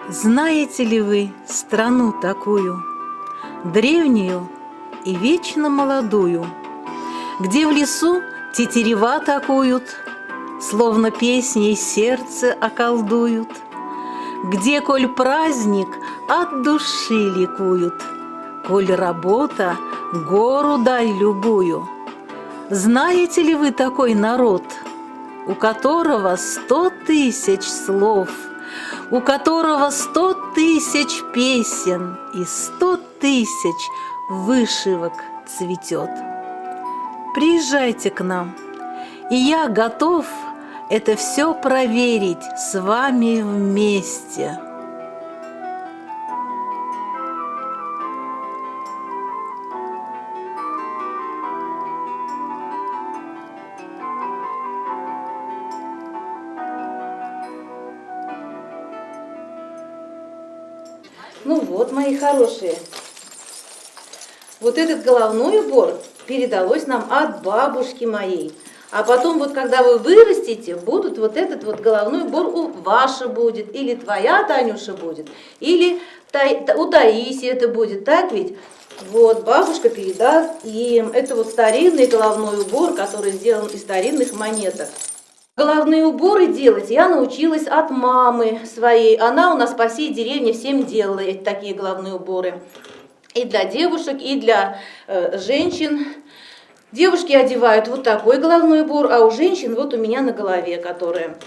Знаете ли вы страну такую, древнюю и вечно молодую, где в лесу тетерева такуют, словно песней сердце околдуют, где, коль праздник, от души ликуют, коль работа, гору дай любую? Знаете ли вы такой народ, у которого 100 000 слов, у которого 100 000 песен и 100 000 вышивок цветет? Приезжайте к нам, и я готов это все проверить с вами вместе. Ну вот, мои хорошие, вот этот головной убор передалось нам от бабушки моей. А потом, вот когда вы вырастете, будут вот этот вот головной убор ваша будет, или твоя, Танюша, будет, или у Таисии это будет, так ведь? Вот, бабушка передаст им. Это вот старинный головной убор, который сделан из старинных монеток. Головные уборы делать я научилась от мамы своей. Она у нас по всей деревне всем делала такие головные уборы. И для девушек, и для женщин. Девушки одевают вот такой головной убор, а у женщин вот у меня на голове, которая.